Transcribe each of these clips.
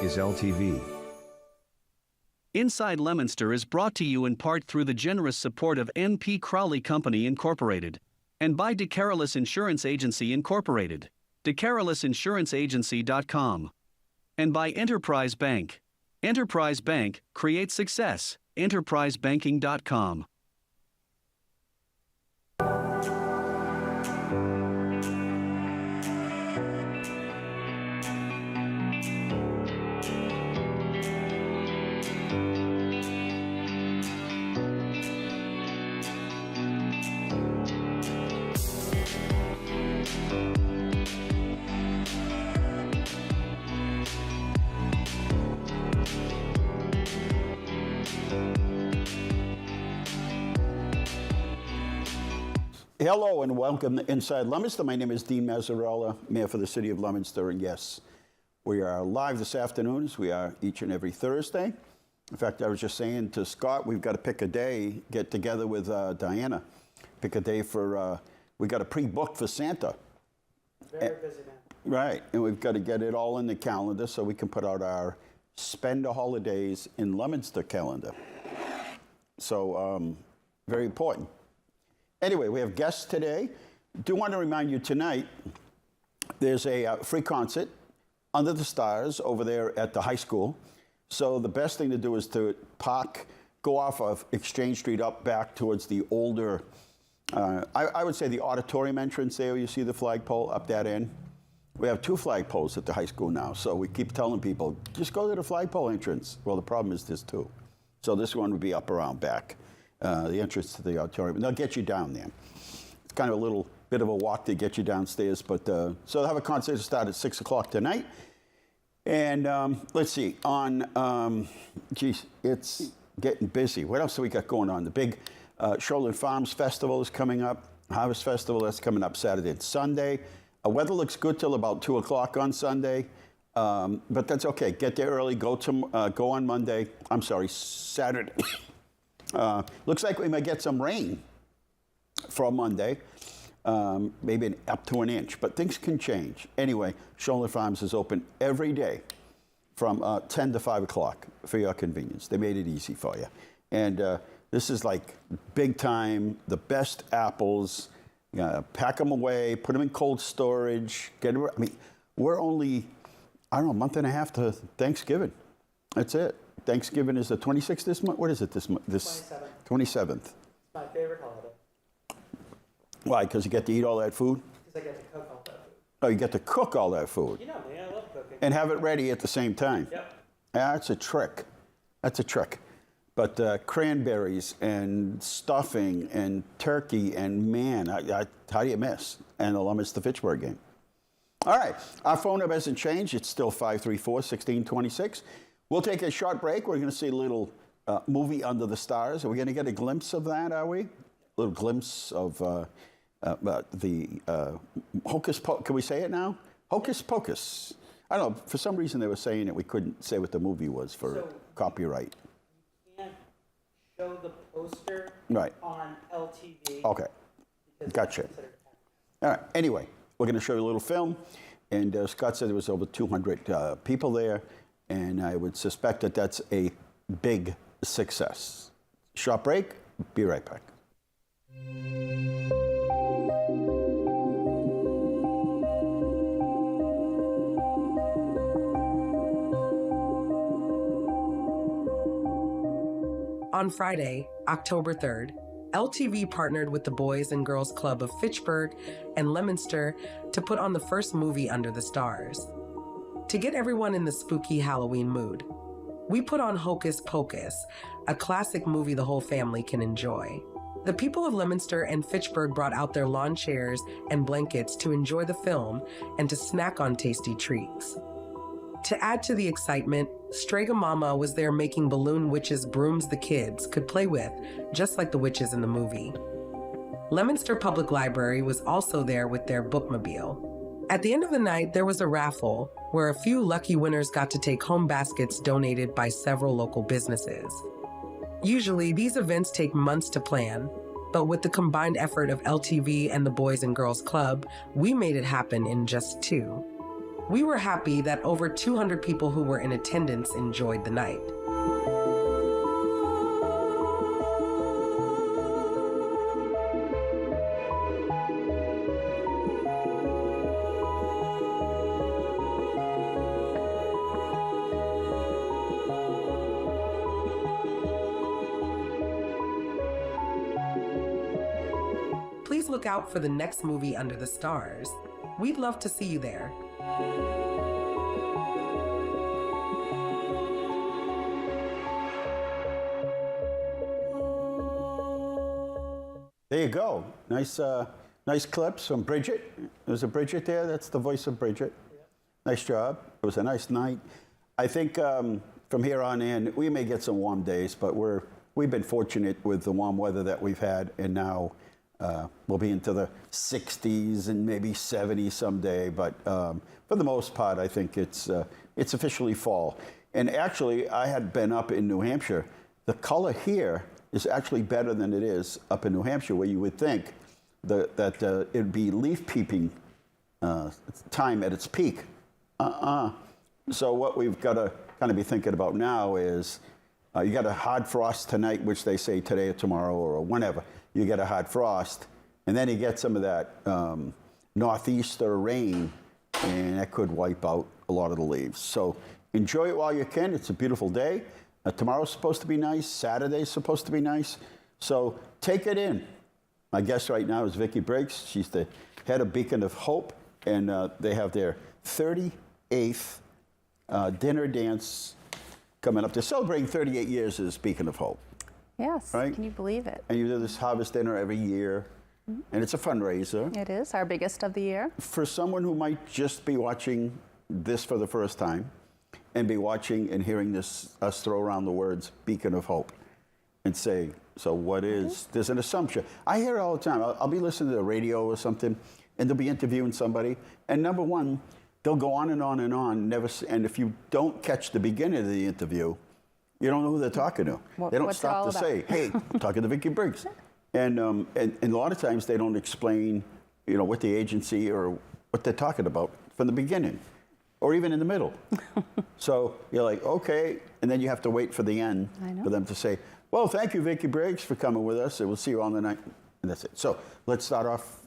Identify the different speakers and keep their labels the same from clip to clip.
Speaker 1: is LTV.
Speaker 2: Inside Leominster is brought to you in part through the generous support of N.P. Crowley Company Incorporated and by DeCarolis Insurance Agency Incorporated, DeCarolisinsuranceagency.com, and by Enterprise Bank. Enterprise Bank creates success. EnterpriseBanking.com.
Speaker 3: Hello and welcome to Inside Leominster. My name is Dean Mazzarella, Mayor for the City of Leominster, and yes, we are live this afternoon as we are each and every Thursday. In fact, I was just saying to Scott, we've got to pick a day, get together with Diana, pick a day for, we got to pre-book for Santa.
Speaker 4: Very busy now.
Speaker 3: Right, and we've got to get it all in the calendar so we can put out our spend the holidays in Leominster calendar. So, very important. Anyway, we have guests today. Do want to remind you tonight, there's a free concert under the stars over there at the high school. So the best thing to do is to park, go off of Exchange Street up back towards the older, I would say the auditorium entrance there. You see the flagpole up that end. We have 2 flagpoles at the high school now. So we keep telling people, just go to the flagpole entrance. Well, the problem is there's 2. So this one would be up around back. The entrance to the auditorium. And they'll get you down there. It's kind of a little bit of a walk to get you downstairs. But so they'll have a concert to start at 6 o'clock tonight. And let's see, on, geez, it's getting busy. What else do we got going on? The big Shoreland Farms Festival is coming up. Harvest Festival, that's coming up Saturday and Sunday. Weather looks good till about 2 o'clock on Sunday. But that's okay. Get there early. Go on Monday. I'm sorry, Saturday. Looks like we might get some rain for Monday, maybe up to an inch, but things can change. Anyway, Shoreland Farms is open every day from 10 to 5 o'clock for your convenience. They made it easy for you. And this is like big time, the best apples. Pack them away, put them in cold storage. We're only, I don't know, a month and a half to Thanksgiving. That's it. Thanksgiving is the 26th this month? What is it this month? 27th.
Speaker 4: It's my favorite holiday.
Speaker 3: Why? Because you get to eat all that food?
Speaker 4: Because I get to cook all that food.
Speaker 3: Oh, you get to cook all that food?
Speaker 4: You know me, I love cooking.
Speaker 3: And have it ready at the same time?
Speaker 4: Yep.
Speaker 3: That's a trick. That's a trick. But cranberries and stuffing and turkey and man, how do you miss? And the Leominster-Fitchburg game. All right, our phone number hasn't changed. It's still 534-1626. We'll take a short break. We're going to see a little movie Under the Stars. Are we going to get a glimpse of that, are we? A little glimpse of the Hocus Pocus. Can we say it now? Hocus Pocus. I don't know. For some reason, they were saying that we couldn't say what the movie was for copyright.
Speaker 4: You can't show the poster on LTV.
Speaker 3: Okay. Gotcha. All right. Anyway, we're going to show you a little film. And Scott said there was over 200 people there. And I would suspect that that's a big success. Short break. Be right back.
Speaker 5: On Friday, October 3rd, LTV partnered with the Boys and Girls Club of Fitchburg and Leominster to put on the first movie Under the Stars. To get everyone in the spooky Halloween mood, we put on Hocus Pocus, a classic movie the whole family can enjoy. The people of Leominster and Fitchburg brought out their lawn chairs and blankets to enjoy the film and to snack on tasty treats. To add to the excitement, Strega Mama was there making balloon witches brooms the kids could play with, just like the witches in the movie. Leominster Public Library was also there with their bookmobile. At the end of the night, there was a raffle where a few lucky winners got to take home baskets donated by several local businesses. Usually, these events take months to plan, but with the combined effort of LTV and the Boys and Girls Club, we made it happen in just 2. We were happy that over 200 people who were in attendance enjoyed the night. Please look out for the next movie Under the Stars. We'd love to see you there.
Speaker 3: There you go. Nice, nice clips from Bridget. There's a Bridget there. That's the voice of Bridget. Yeah. Nice job. It was a nice night. I think from here on in, we may get some warm days, but we've been fortunate with the warm weather that we've had, and now we'll be into the 60s and maybe 70s someday. But for the most part, I think it's officially fall. And actually, I had been up in New Hampshire. The color here is actually better than it is up in New Hampshire, where you would think that it'd be leaf peeping time at its peak. So what we've got to kind of be thinking about now is you got a hard frost tonight, which they say today or tomorrow or whenever. You get a hard frost, and then you get some of that northeaster rain, and that could wipe out a lot of the leaves. So enjoy it while you can. It's a beautiful day. Tomorrow's supposed to be nice. Saturday's supposed to be nice. So take it in. My guest right now is Vicki Briggs. She's the head of Beacon of Hope, and they have their 38th dinner dance coming up. They're celebrating 38 years as Beacon of Hope.
Speaker 1: Yes,
Speaker 3: right?
Speaker 1: Can you believe it?
Speaker 3: And you do this harvest dinner every year, and it's a fundraiser.
Speaker 1: It is our biggest of the year.
Speaker 3: For someone who might just be watching this for the first time, and be watching and hearing us throw around the words Beacon of Hope and say, so what is, there's an assumption. I hear it all the time. I'll be listening to the radio or something, and they'll be interviewing somebody, and number one, they'll go on and on and on, and if you don't catch the beginning of the interview, you don't know who they're talking to. They don't stop to say, hey, I'm talking to Vicki Briggs. And a lot of times they don't explain, what the agency or what they're talking about from the beginning, or even in the middle. So you're like, okay, and then you have to wait for the end for them to say, well, thank you, Vicki Briggs, for coming with us, and we'll see you on the night. And that's it. So let's start off.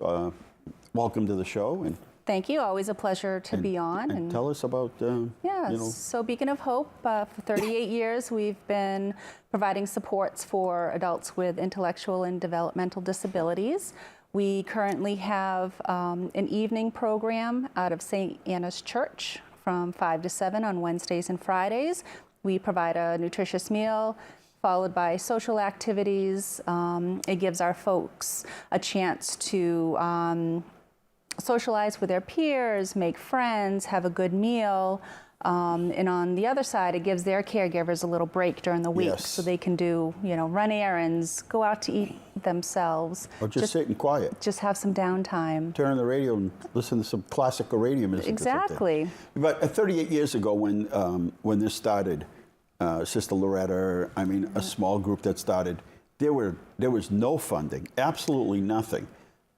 Speaker 3: Welcome to the show. And
Speaker 1: thank you. Always a pleasure to be on.
Speaker 3: And tell us about,
Speaker 1: So Beacon of Hope, for 38 years, we've been providing supports for adults with intellectual and developmental disabilities. We currently have an evening program out of St. Anna's Church from 5 to 7 on Wednesdays and Fridays. We provide a nutritious meal followed by social activities. It gives our folks a chance to socialize with their peers, make friends, have a good meal. And on the other side, it gives their caregivers a little break during the week so they can do, run errands, go out to eat themselves.
Speaker 3: Or just sit and quiet.
Speaker 1: Just have some downtime.
Speaker 3: Turn on the radio and listen to some classical radio music.
Speaker 1: Exactly.
Speaker 3: But 38 years ago when this started, Sister Loretta, a small group that started, there was no funding, absolutely nothing,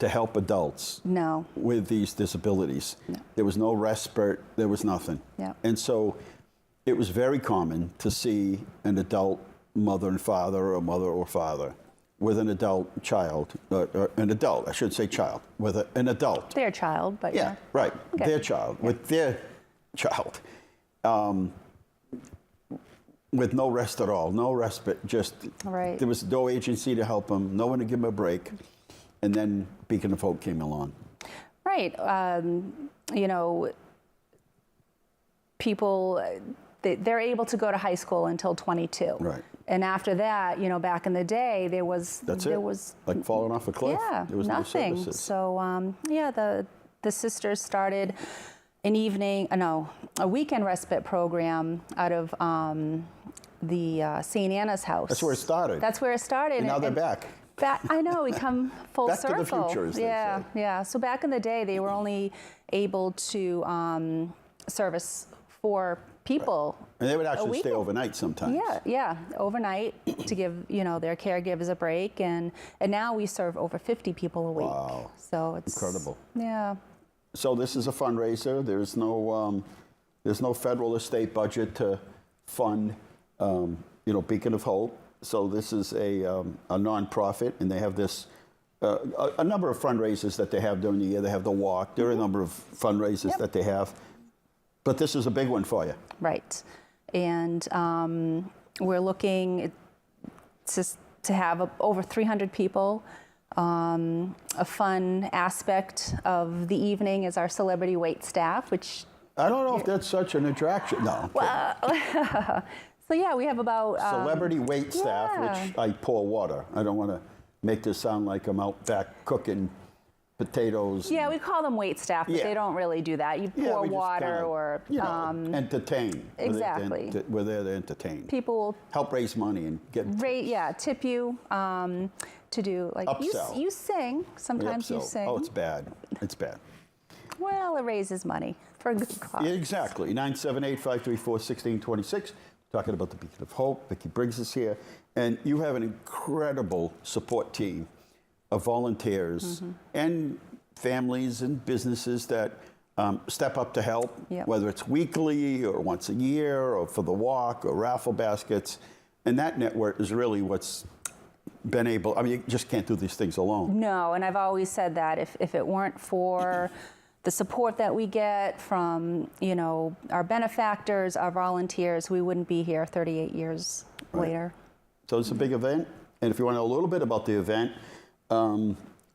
Speaker 3: to help adults with these disabilities. No. There was no respite, there was nothing. Yeah. And so it was very common to see an adult mother and father, or mother or father, with an adult child, an adult, I should say child, with an adult.
Speaker 1: Their child, but
Speaker 3: yeah. Right, okay. Their child, with their child. With no rest at all, no respite, just, there was no agency to help them, no one to give them a break. And then Beacon of Hope came along. Right.
Speaker 1: People, they're able to go to high school until 22.
Speaker 3: Right.
Speaker 1: And after that, back in the day, there was
Speaker 3: like falling off a cliff.
Speaker 1: Yeah,
Speaker 3: there was
Speaker 1: nothing.
Speaker 3: No services.
Speaker 1: So the sisters started a weekend respite program out of the St. Anna's house.
Speaker 3: That's where it started.
Speaker 1: That's where it started.
Speaker 3: And now they're back.
Speaker 1: I know, we come full
Speaker 3: back
Speaker 1: circle.
Speaker 3: Back to the future, as they say.
Speaker 1: Yeah. So back in the day, they were only able to service 4 people.
Speaker 3: Right. And they would actually stay overnight sometimes.
Speaker 1: Yeah, overnight to give their caregivers a break, and now we serve over 50 people a week.
Speaker 3: Wow.
Speaker 1: So it's
Speaker 3: incredible.
Speaker 1: Yeah.
Speaker 3: So this is a fundraiser. There's no federal or state budget to fund, Beacon of Hope. So this is a nonprofit, and they have this a number of fundraisers that they have during the year. They have the walk. There are a number of fundraisers that they have, but this is a big one for you.
Speaker 1: Right, and we're looking to have over 300 people. A fun aspect of the evening is our celebrity wait staff, which
Speaker 3: I don't know if that's such an attraction. No.
Speaker 1: So yeah, we have about
Speaker 3: celebrity wait staff, which I pour water. I don't want to make this sound like I'm out back cooking potatoes.
Speaker 1: Yeah, we call them wait staff, but they don't really do that. You pour
Speaker 3: we just
Speaker 1: water
Speaker 3: kinda,
Speaker 1: or
Speaker 3: entertain.
Speaker 1: Exactly.
Speaker 3: We're there to entertain.
Speaker 1: People will
Speaker 3: help raise money and get
Speaker 1: tip you to do like
Speaker 3: upsell.
Speaker 1: You sing. Sometimes you sing.
Speaker 3: Oh, it's bad. It's bad.
Speaker 1: Well, it raises money for a good cause.
Speaker 3: Exactly. 978-534-1626. Talking about the Beacon of Hope. Vicki Briggs is here. And you have an incredible support team of volunteers and families and businesses that step up to help, whether it's weekly or once a year or for the walk or raffle baskets. And that network is really what's been able, you just can't do these things alone.
Speaker 1: No, and I've always said that if it weren't for the support that we get from, our benefactors, our volunteers, we wouldn't be here 38 years later.
Speaker 3: So it's a big event, and if you want to know a little bit about the event,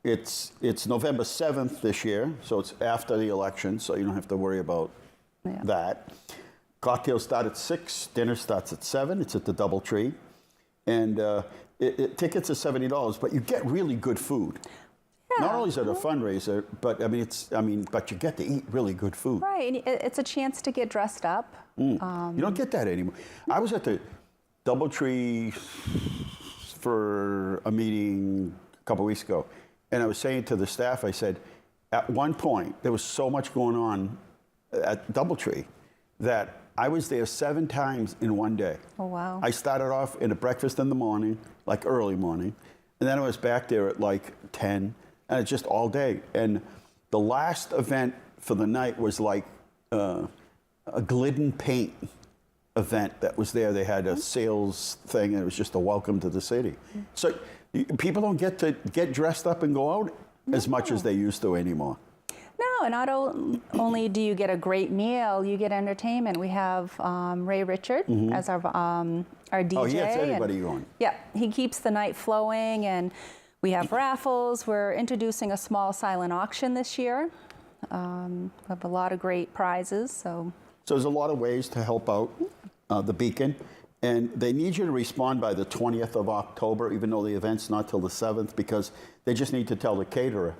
Speaker 3: it's November 7th this year, so it's after the election, so you don't have to worry about that. Cocktails start at 6, dinner starts at 7. It's at the DoubleTree, and tickets are $70, but you get really good food.
Speaker 1: Yeah.
Speaker 3: Not only is it a fundraiser, but but you get to eat really good food.
Speaker 1: Right, and it's a chance to get dressed up.
Speaker 3: You don't get that anymore. I was at the DoubleTree for a meeting a couple weeks ago, and I was saying to the staff, I said, at one point there was so much going on at DoubleTree that I was there 7 times in one day.
Speaker 1: Oh wow!
Speaker 3: I started off in a breakfast in the morning, like early morning, and then I was back there at like 10. And it's just all day. And the last event for the night was like a Glidden paint event that was there. They had a sales thing, and it was just a welcome to the city. So people don't get to get dressed up and go out as much as they used to anymore.
Speaker 1: No, and not only do you get a great meal, you get entertainment. We have Ray Richard as our DJ.
Speaker 3: Oh, he gets everybody going.
Speaker 1: Yeah, he keeps the night flowing, and we have raffles. We're introducing a small silent auction this year. We have a lot of great prizes. So
Speaker 3: there's a lot of ways to help out the Beacon. And they need you to respond by the 20th of October, even though the event's not till the 7th, because they just need to tell the caterer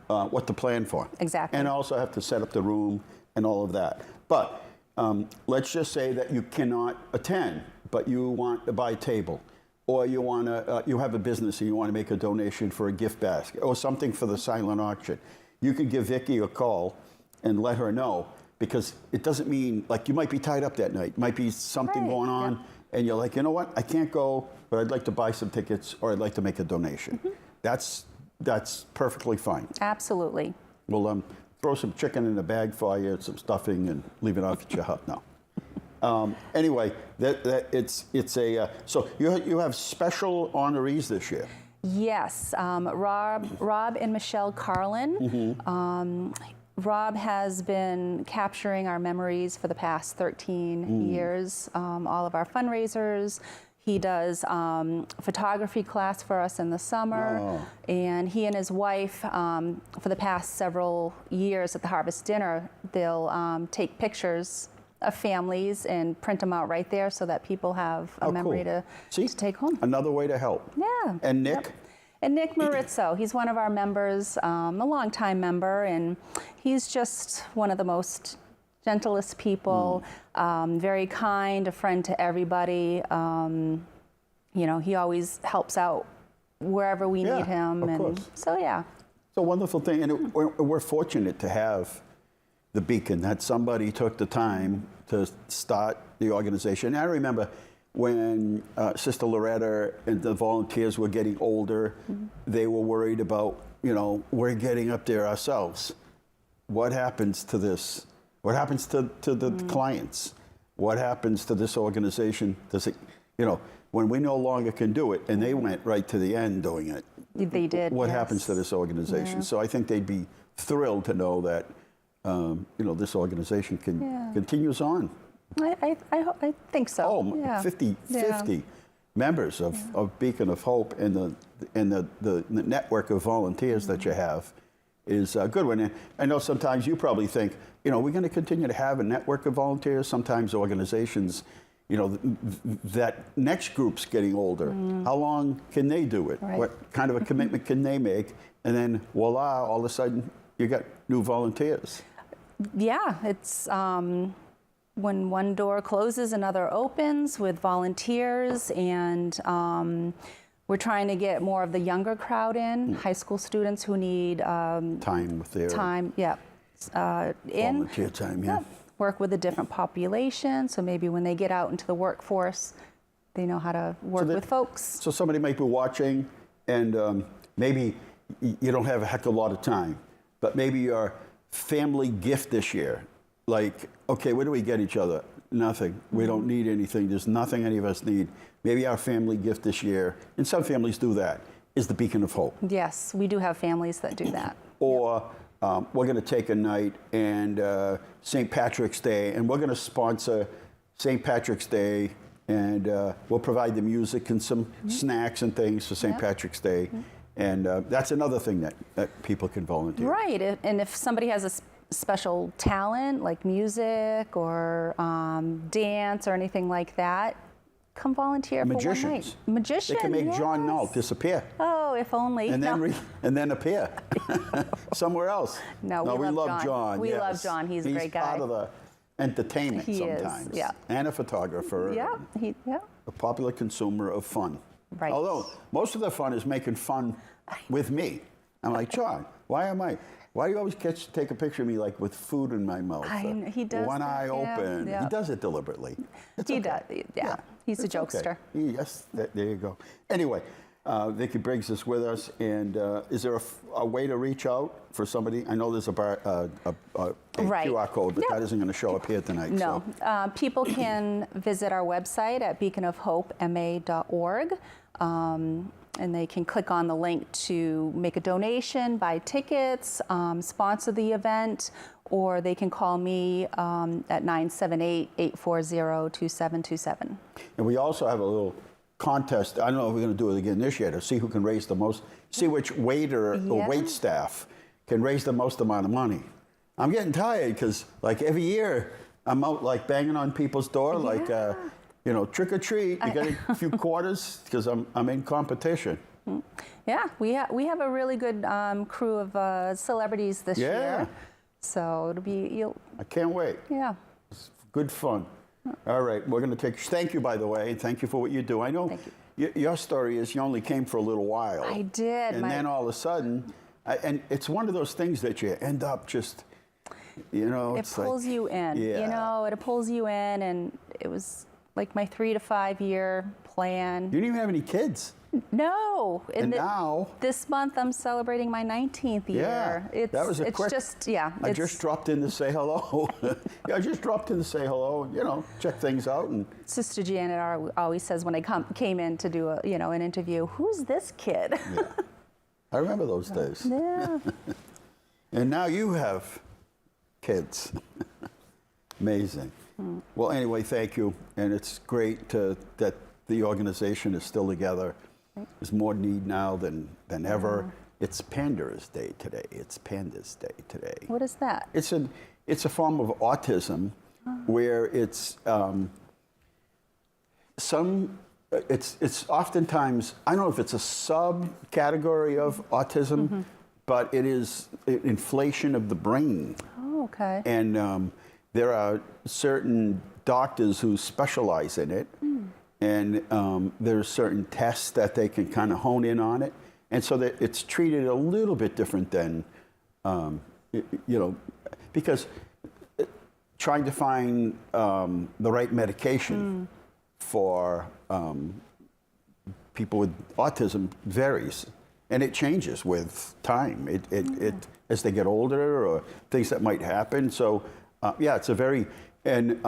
Speaker 3: what to plan for.
Speaker 1: Exactly.
Speaker 3: And also have to set up the room and all of that. But let's just say that you cannot attend, but you want to buy a table, or you want to, you have a business and you want to make a donation for a gift basket, or something for the silent auction. You can give Vicki a call and let her know, because it doesn't mean, like, you might be tied up that night. Might be something going on, and you're like, you know what, I can't go, but I'd like to buy some tickets, or I'd like to make a donation. That's perfectly fine.
Speaker 1: absolutely.
Speaker 3: We'll throw some chicken in a bag for you, some stuffing, and leave it off at your house. No. Anyway, so you have special honorees this year.
Speaker 1: Yes, Rob and Michelle Carlin. Rob has been capturing our memories for the past 13 years, all of our fundraisers. He does photography class for us in the summer, and he and his wife, for the past several years at the Harvest Dinner, they'll take pictures of families and print them out right there so that people have a memory to take home.
Speaker 3: Another way to help.
Speaker 1: Yeah.
Speaker 3: And Nick?
Speaker 1: Yep. And Nick Marizzo, he's one of our members, a longtime member, and he's just one of the most gentlest people, very kind, a friend to everybody. He always helps out wherever we need him.
Speaker 3: Of course.
Speaker 1: So, yeah.
Speaker 3: It's a wonderful thing, and we're fortunate to have the Beacon, that somebody took the time to start the organization. And I remember when Sister Loretta and the volunteers were getting older, they were worried about, we're getting up there ourselves. what happens to this? What happens to the clients? What happens to this organization? Does it, when we no longer can do it, and they went right to the end doing it.
Speaker 1: They did.
Speaker 3: What
Speaker 1: yes.
Speaker 3: happens to this organization? So I think they'd be thrilled to know that, this organization continues on.
Speaker 1: I think so.
Speaker 3: Oh,
Speaker 1: yeah.
Speaker 3: 50 members of Beacon of Hope, and the network of volunteers that you have is a good one. And I know sometimes you probably think, we're going to continue to have a network of volunteers. Sometimes organizations, that next group's getting older. How long can they do it?
Speaker 1: Right.
Speaker 3: What kind of a commitment can they make? And then voila, all of a sudden you got new volunteers.
Speaker 1: Yeah, it's when one door closes, another opens with volunteers, and we're trying to get more of the younger crowd in, high school students who need
Speaker 3: Time with their volunteer time, yeah.
Speaker 1: Work with a different population, so maybe when they get out into the workforce, they know how to work with folks.
Speaker 3: So somebody might be watching, and maybe you don't have a heck of a lot of time, but maybe your family gift this year, like, okay, what do we get each other? Nothing. We don't need anything. There's nothing any of us need. Maybe our family gift this year, and some families do that, is the Beacon of Hope.
Speaker 1: Yes, we do have families that do that.
Speaker 3: Or we're going to take a night and St. Patrick's Day, and we're going to sponsor St. Patrick's Day, and we'll provide the music and some snacks and things for St. Patrick's Day. And that's another thing that people can volunteer.
Speaker 1: Right, and if somebody has a special talent like music or dance or anything like that, come volunteer for one night. Magicians.
Speaker 3: They can make John Nault disappear.
Speaker 1: Oh, if only.
Speaker 3: And then, and then appear somewhere else.
Speaker 1: No, we love John. We love John. He's a great guy.
Speaker 3: He's part of the entertainment sometimes.
Speaker 1: Yeah.
Speaker 3: And a photographer.
Speaker 1: Yeah.
Speaker 3: A popular consumer of fun.
Speaker 1: Right.
Speaker 3: Although most of the fun is making fun with me. I'm like, John, why do you always take a picture of me like with food in my mouth?
Speaker 1: He does.
Speaker 3: One eye open.
Speaker 1: Yeah.
Speaker 3: He does it deliberately.
Speaker 1: He does. Yeah. He's a jokester.
Speaker 3: Okay. Yes, there you go. Anyway, Vicki Briggs is with us, and is there a way to reach out for somebody? I know there's a QR code, but that isn't going to show up here tonight.
Speaker 1: No. So. People can visit our website at beaconofhopema.org. And they can click on the link to make a donation, buy tickets, sponsor the event, or they can call me at 978-840-2727.
Speaker 3: And we also have a little contest. I don't know if we're going to do it again this year, to see who can raise the most, see which waiter or wait staff can raise the most amount of money. I'm getting tired because, like, every year I'm out, like, banging on people's door, like, trick or treat. You get a few quarters because I'm in competition.
Speaker 1: Yeah, we have a really good crew of celebrities this year. So it'll be
Speaker 3: I can't wait.
Speaker 1: Yeah.
Speaker 3: It's good fun. All right, we're going to thank you, by the way. Thank you for what you do. I know your story is you only came for a little while.
Speaker 1: I did.
Speaker 3: And then all of a sudden, and it's one of those things that you end up just,
Speaker 1: it pulls you in.
Speaker 3: Yeah.
Speaker 1: It pulls you in, and it was like my 3 to 5 year plan.
Speaker 3: You didn't even have any kids.
Speaker 1: No.
Speaker 3: And now
Speaker 1: this month I'm celebrating my 19th year.
Speaker 3: Yeah, that was a quick. I just dropped in to say hello. I just dropped in to say hello. Check things out. And
Speaker 1: Sister Janet always says when I came in to do an interview, "Who's this kid?"
Speaker 3: Yeah. I remember those days.
Speaker 1: Yeah.
Speaker 3: And now you have kids. Amazing. Well, anyway, thank you, and it's great that the organization is still together. There's more need now than ever. It's Pandas Day today. It's Pandas Day today.
Speaker 1: What is that?
Speaker 3: It's a form of autism where it's it's oftentimes, I don't know if it's a subcategory of autism, but it is inflation of the brain.
Speaker 1: Oh, okay.
Speaker 3: And there are certain doctors who specialize in it. And there are certain tests that they can kind of hone in on it. And so that it's treated a little bit different than, because trying to find the right medication for people with autism varies. and it changes with time. It as they get older, or things that might happen. So, yeah, it's a very, and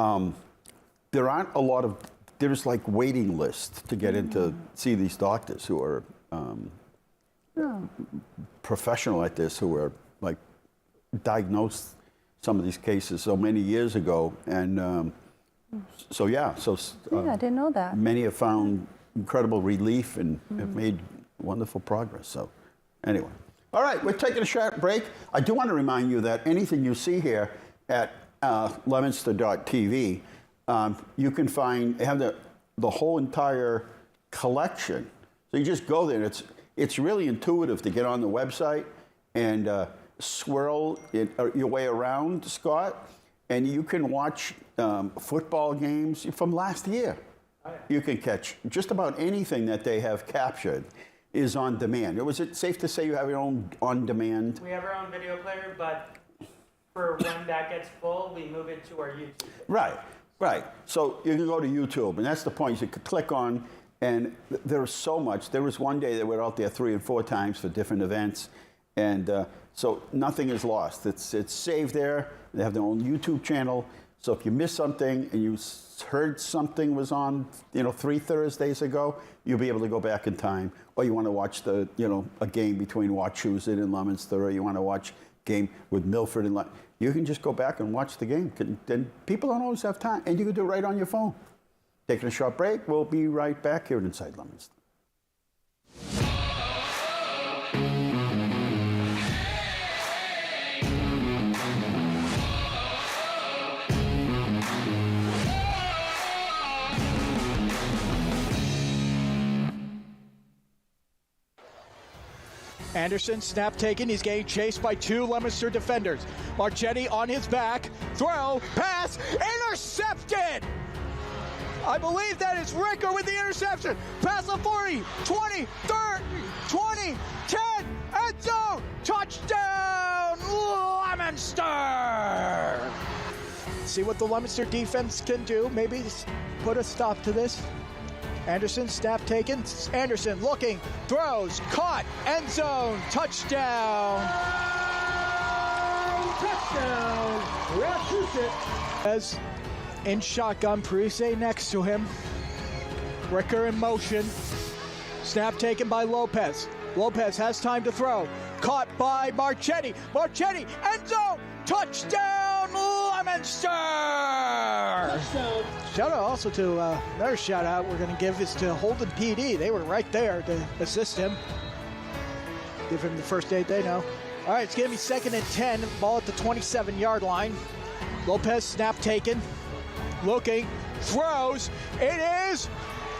Speaker 3: there aren't a lot of, there's like waiting lists to get into see these doctors who are professional at this, who are like diagnosed some of these cases so many years ago, and so yeah,
Speaker 1: I didn't know that.
Speaker 3: many have found incredible relief and have made wonderful progress. So anyway, all right, we're taking a short break. I do want to remind you that anything you see here at Leominster.tv, you can find, they have the whole entire collection. So you just go there. It's really intuitive to get on the website and swirl your way around, Scott, and you can watch football games from last year. You can catch just about anything that they have captured is on demand. Was it safe to say you have your own on demand?
Speaker 4: We have our own video player, but for when that gets full, we move it to our YouTube.
Speaker 3: Right. So you can go to YouTube, and that's the point. You could click on, and there's so much. There was one day they were out there 3 and 4 times for different events, and so nothing is lost. It's saved there. They have their own YouTube channel. So if you miss something and you heard something was on, 3 Thursdays ago, you'll be able to go back in time. Or you want to watch a game between Wachusett and Leominster, or you want to watch a game with Milford and you can just go back and watch the game. And people don't always have time, and you can do it right on your phone. Taking a short break. We'll be right back here at Inside Leominster.
Speaker 6: Anderson, snap taken. He's getting chased by 2 Leominster defenders. Marchetti on his back. Throw, pass, intercepted! I believe that is Ricker with the interception. Pass the 40, 20, 30, 20, 10, end zone, touchdown, Leominster! See what the Leominster defense can do. Maybe put a stop to this. Anderson, snap taken. Anderson looking, throws, caught, end zone, touchdown. Touchdown, Wachusett. As in shotgun, Parise next to him. Ricker in motion. Snap taken by Lopez. Lopez has time to throw. Caught by Marchetti. Marchetti, end zone, touchdown, Leominster. Touchdown. Shout out also to another shout out we're going to give is to Holden PD. They were right there to assist him. Give him the first aid they know. All right, it's going to be 2nd and 10. Ball at the 27-yard line. Lopez snap taken. Looking. Throws. It is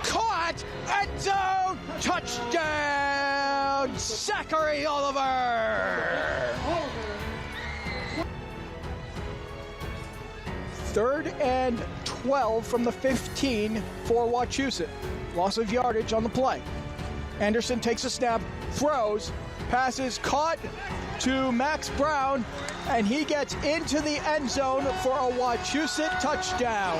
Speaker 6: caught. End zone. Touchdown. Zachary Oliver. 3rd and 12 from the 15 for Wachusett. Loss of yardage on the play. Anderson takes a snap, throws, passes caught to Max Brown, and he gets into the end zone for a Wachusett touchdown.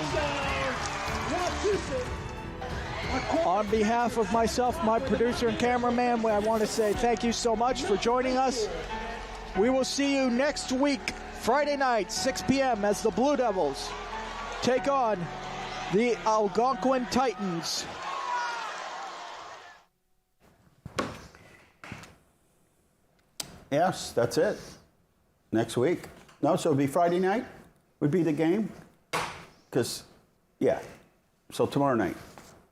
Speaker 6: On behalf of myself, my producer and cameraman, I want to say thank you so much for joining us. We will see you next week, Friday night, 6 p.m. as the Blue Devils take on the Algonquin Titans.
Speaker 3: Yes, that's it. Next week. No, so it'll be Friday night would be the game. Because, yeah. So tomorrow night.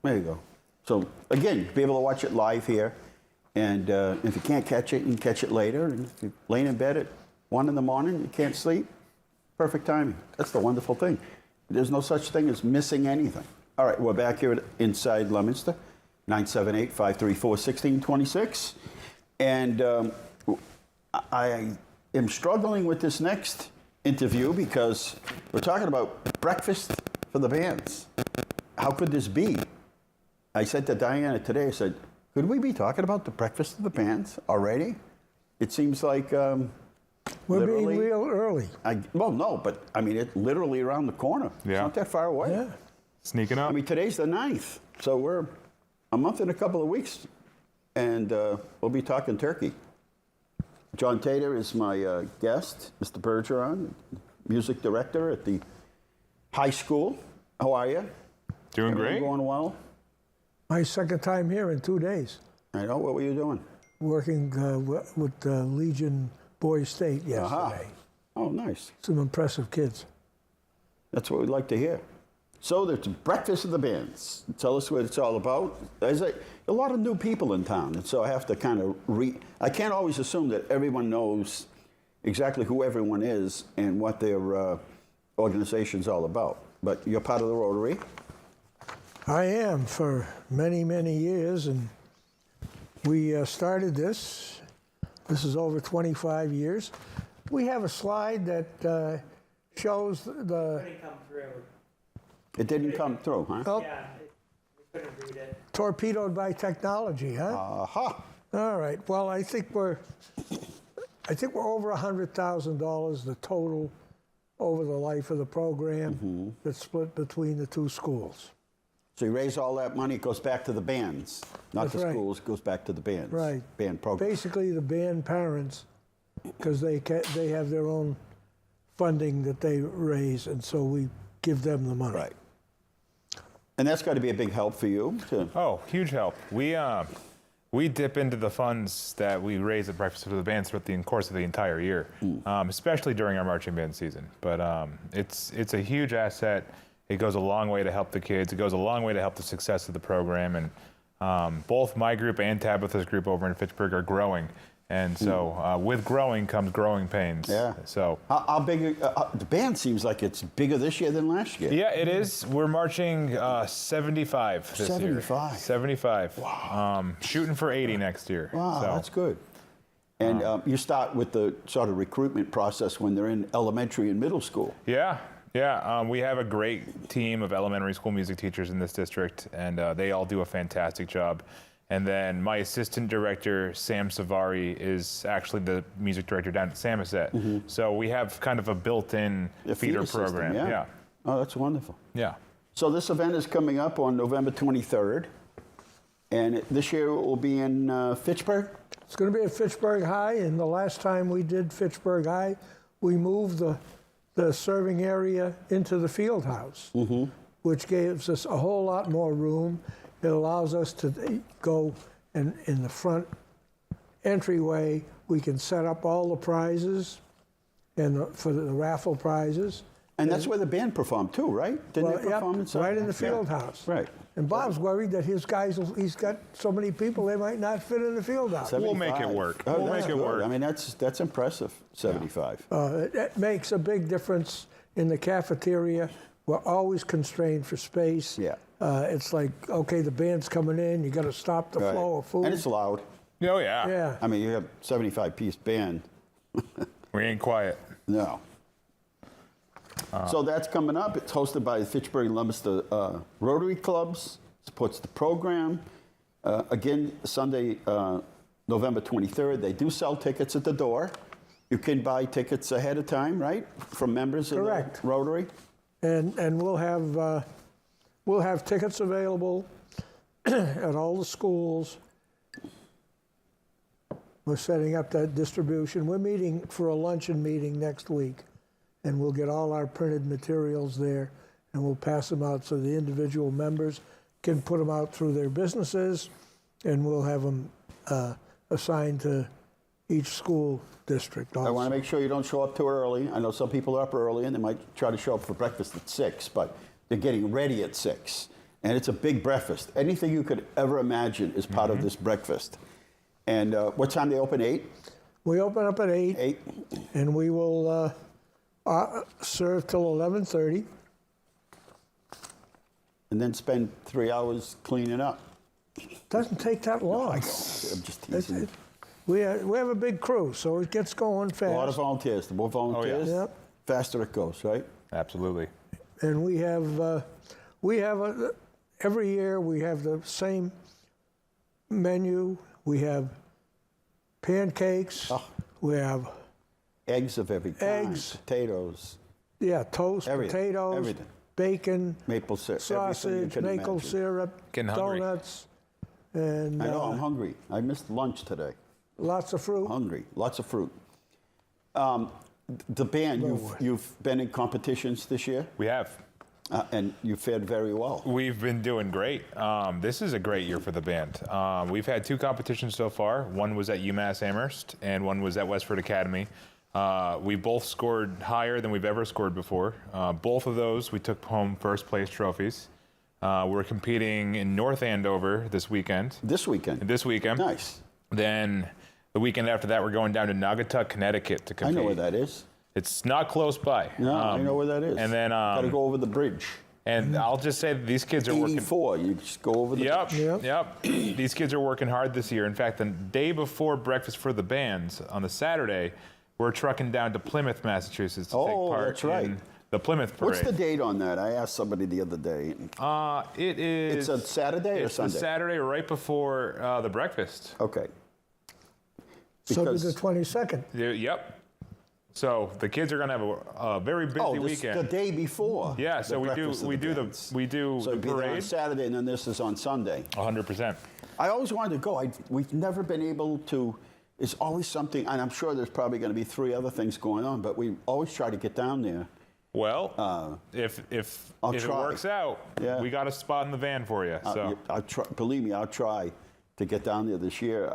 Speaker 3: There you go. So, again, you'll be able to watch it live here. And if you can't catch it, you can catch it later. And if you're laying in bed at 1 in the morning, you can't sleep, perfect timing. That's the wonderful thing. There's no such thing as missing anything. All right, we're back here at Inside Leominster, 978-534-1626. And I am struggling with this next interview because we're talking about breakfast for the bands. How could this be? I said to Diana today, I said, could we be talking about the breakfast of the bands already? It seems like
Speaker 7: we're being real early.
Speaker 3: Well, no, but I mean, it's literally around the corner. Yeah. It's not that far away.
Speaker 7: Yeah.
Speaker 8: Sneaking up.
Speaker 3: I mean, today's the 9th, so we're a month and a couple of weeks and we'll be talking turkey. John Tater is my guest, Mr. Bergeron, music director at the high school. How are you?
Speaker 8: Doing
Speaker 3: Everything
Speaker 8: great.
Speaker 3: Going well?
Speaker 7: My second time here in 2 days,
Speaker 3: I know. What were you doing?
Speaker 7: working with Legion Boys State yesterday.
Speaker 3: Oh, nice.
Speaker 7: Some impressive kids.
Speaker 3: That's what we'd like to hear. So there's Breakfast of the Bands. Tell us what it's all about. There's a lot of new people in town, and so I have to kind of I can't always assume that everyone knows exactly who everyone is and what their organization's all about. But you're part of the Rotary.
Speaker 7: I am for many, many years, and we started this. This is over 25 years. We have a slide that shows the
Speaker 4: Couldn't come through.
Speaker 3: It didn't come through, huh?
Speaker 7: oh,
Speaker 4: Yeah, we couldn't read it.
Speaker 7: torpedoed by technology, huh?
Speaker 3: Aha.
Speaker 7: All right. Well, I think we're over $100,000 the total over the life of the program that's split between the two schools.
Speaker 3: So you raise all that money, it goes back to the bands, not
Speaker 7: That's
Speaker 3: the
Speaker 7: right.
Speaker 3: schools, it goes back to the bands.
Speaker 7: Right.
Speaker 3: Band program.
Speaker 7: Basically, the band parents, because they have their own funding that they raise, and so we give them the money.
Speaker 3: Right. And that's got to be a big help for you.
Speaker 8: Oh, huge help. We dip into the funds that we raise at Breakfast of the Bands throughout the course of the entire year, especially during our marching band season. But it's a huge asset. It goes a long way to help the kids. It goes a long way to help the success of the program. And both my group and Tabitha's group over in Fitchburg are growing. And so with growing comes growing pains.
Speaker 3: Yeah.
Speaker 8: So
Speaker 3: How big, the band seems like it's bigger this year than last year.
Speaker 8: yeah, it is. We're marching 75 this year.
Speaker 3: 75?
Speaker 8: 75. Wow. Shooting for 80 next year.
Speaker 3: Wow,
Speaker 8: So,
Speaker 3: that's good. And you start with the sort of recruitment process when they're in elementary and middle school.
Speaker 8: Yeah. We have a great team of elementary school music teachers in this district, and they all do a fantastic job. And then my assistant director, Sam Savari, is actually the music director down at Samoset. So we have kind of a built-in feeder
Speaker 3: system,
Speaker 8: program.
Speaker 3: yeah. Oh, that's wonderful.
Speaker 8: Yeah.
Speaker 3: So this event is coming up on November 23rd. And this year it will be in Fitchburg?
Speaker 7: It's going to be at Fitchburg High, and the last time we did Fitchburg High, we moved the serving area into the field house, which gives us a whole lot more room. It allows us to go and in the front entryway, we can set up all the prizes and for the raffle prizes.
Speaker 3: And that's where the band performed too, right? Didn't they
Speaker 7: yeah,
Speaker 3: perform inside?
Speaker 7: right in the field house.
Speaker 3: Right.
Speaker 7: And Bob's worried that his guys, he's got so many people, they might not fit in the field house.
Speaker 8: We'll make it
Speaker 3: 75.
Speaker 8: work.
Speaker 3: Oh,
Speaker 8: We'll
Speaker 3: that's
Speaker 8: make it
Speaker 3: good.
Speaker 8: work.
Speaker 3: I mean, that's impressive, 75.
Speaker 7: It makes a big difference in the cafeteria. We're always constrained for space.
Speaker 3: Yeah.
Speaker 7: It's like, okay, the band's coming in, you got to stop the
Speaker 3: Right.
Speaker 7: flow of food.
Speaker 3: And it's loud.
Speaker 8: Oh, yeah.
Speaker 7: Yeah.
Speaker 3: I mean, you have 75-piece band.
Speaker 8: We ain't quiet.
Speaker 3: No. So that's coming up. It's hosted by the Fitchburg Leominster Rotary Clubs. Supports the program. Again, Sunday, November 23rd. They do sell tickets at the door. You can buy tickets ahead of time, right? From members of
Speaker 7: Correct.
Speaker 3: the Rotary.
Speaker 7: And we'll have tickets available at all the schools. We're setting up that distribution. We're meeting for a luncheon meeting next week, and we'll get all our printed materials there, and we'll pass them out so the individual members can put them out through their businesses, and we'll have them assigned to each school district also.
Speaker 3: I want to make sure you don't show up too early. I know some people are up early, and they might try to show up for breakfast at 6, but they're getting ready at 6. And it's a big breakfast. Anything you could ever imagine is part of this breakfast. And what time they open? 8?
Speaker 7: We open up at 8.
Speaker 3: 8?
Speaker 7: And we will serve till 11:30.
Speaker 3: And then spend 3 hours cleaning up.
Speaker 7: Doesn't take that long.
Speaker 3: I'm just teasing.
Speaker 7: We have a big crew, so it gets going fast.
Speaker 3: A lot of volunteers. The more volunteers,
Speaker 7: Yep.
Speaker 3: faster it goes, right?
Speaker 8: Absolutely.
Speaker 7: And we have every year we have the same menu. We have pancakes.
Speaker 3: Oh.
Speaker 7: We have
Speaker 3: Eggs of every kind.
Speaker 7: Eggs.
Speaker 3: Potatoes,
Speaker 7: toast,
Speaker 3: Everything,
Speaker 7: potatoes,
Speaker 3: everything.
Speaker 7: bacon,
Speaker 3: maple syrup, everything you
Speaker 7: sausage,
Speaker 3: can
Speaker 7: maple
Speaker 3: imagine.
Speaker 7: syrup,
Speaker 8: Getting hungry.
Speaker 7: donuts, And
Speaker 3: I know, I'm hungry. I missed lunch today.
Speaker 7: lots of fruit.
Speaker 3: Hungry, lots of fruit. The band, you've been in competitions this year,
Speaker 8: We have.
Speaker 3: and you fared very well.
Speaker 8: We've been doing great. This is a great year for the band. We've had 2 competitions so far. One was at UMass Amherst, and one was at Westford Academy. We both scored higher than we've ever scored before. Both of those, we took home first place trophies. We're competing in North Andover this weekend.
Speaker 3: This weekend. Nice.
Speaker 8: Then the weekend after that, we're going down to Naugatuck, Connecticut to
Speaker 3: I
Speaker 8: compete.
Speaker 3: know where that is.
Speaker 8: It's not close by.
Speaker 3: No, I know where that is.
Speaker 8: And then,
Speaker 3: gotta go over the bridge.
Speaker 8: and I'll just say that these kids are working.
Speaker 3: 84. You just go over the bridge.
Speaker 8: Yep. These kids are working hard this year. In fact, the day before breakfast for the bands on the Saturday, we're trucking down to Plymouth, Massachusetts to take part
Speaker 3: that's right.
Speaker 8: in the Plymouth Parade.
Speaker 3: What's the date on that? I asked somebody the other day.
Speaker 8: It is.
Speaker 3: It's a Saturday or
Speaker 8: It's
Speaker 3: Sunday?
Speaker 8: the Saturday right before the breakfast.
Speaker 3: Okay.
Speaker 7: So did
Speaker 3: Because-
Speaker 7: the 22nd.
Speaker 8: Yep. So the kids are gonna have a very busy
Speaker 3: Oh, this
Speaker 8: weekend.
Speaker 3: the day before.
Speaker 8: Yeah,
Speaker 3: the
Speaker 8: so we do
Speaker 3: breakfast of
Speaker 8: we do
Speaker 3: bands.
Speaker 8: the we do
Speaker 3: So
Speaker 8: the
Speaker 3: it'd be there on
Speaker 8: parade.
Speaker 3: Saturday, and then this is on Sunday.
Speaker 8: 100%.
Speaker 3: I always wanted to go. We've never been able to. It's always something, and I'm sure there's probably going to be 3 other things going on, but we always try to get down there.
Speaker 8: Well, if
Speaker 3: I'll
Speaker 8: it
Speaker 3: try.
Speaker 8: works out,
Speaker 3: Yeah.
Speaker 8: we got a spot in the van for you. So
Speaker 3: I'll try, believe me, I'll try to get down there this year.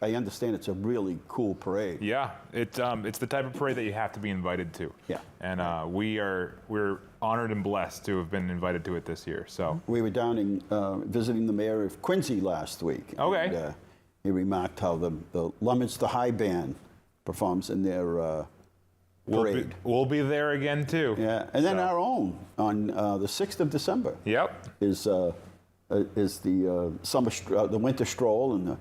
Speaker 3: I understand it's a really cool parade.
Speaker 8: yeah, it's the type of parade that you have to be invited to.
Speaker 3: Yeah.
Speaker 8: And we're honored and blessed to have been invited to it this year. So
Speaker 3: We were down in visiting the mayor of Quincy last week.
Speaker 8: Okay.
Speaker 3: And, he remarked how the Leominster High Band performs in their parade.
Speaker 8: we'll be there again too.
Speaker 3: Yeah, and then
Speaker 8: So-
Speaker 3: our own on the 6th of December
Speaker 8: Yep.
Speaker 3: is the the winter stroll and the